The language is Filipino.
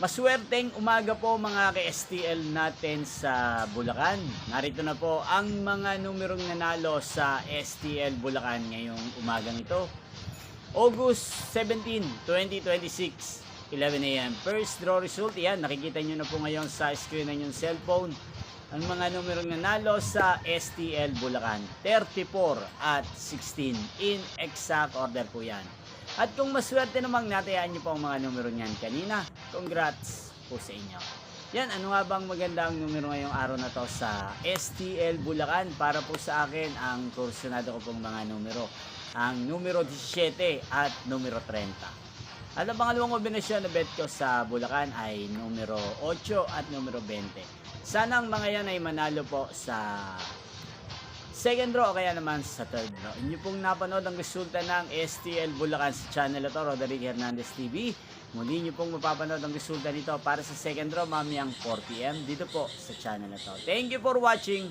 Maswerteng umaga po mga ka-STL natin sa Bulacan. Narito na po ang mga numerong nanalo sa STL Bulacan ngayong umagang ito. August 17, 2026, 11 a.m. First draw result, yan, nakikita nyo na po ngayon sa screen ng inyong cellphone. Ang mga numerong nanalo sa STL Bulacan, 34 at 16 in exact order po yan. At kung maswerte namang natayaan nyo po ang mga numero niyan kanina, congrats po sa inyo. Yan, ano nga bang magandang numero ngayong araw na to sa STL Bulacan? Para po sa akin, ang kursunado ko pong mga numero. Ang numero 17 at numero 30. At ang pangalawang kombinasyon na bet ko sa Bulacan ay numero 8 at numero 20. Sana ang mga yan ay manalo po sa second draw o kaya naman sa third draw. Inyo pong napanood ang resulta ng STL Bulacan sa channel ito, Roderick Hernandez TV. Muli nyo pong mapapanood ang resulta nito para sa second draw mamayang 4 PM dito po sa channel ito. Thank you for watching.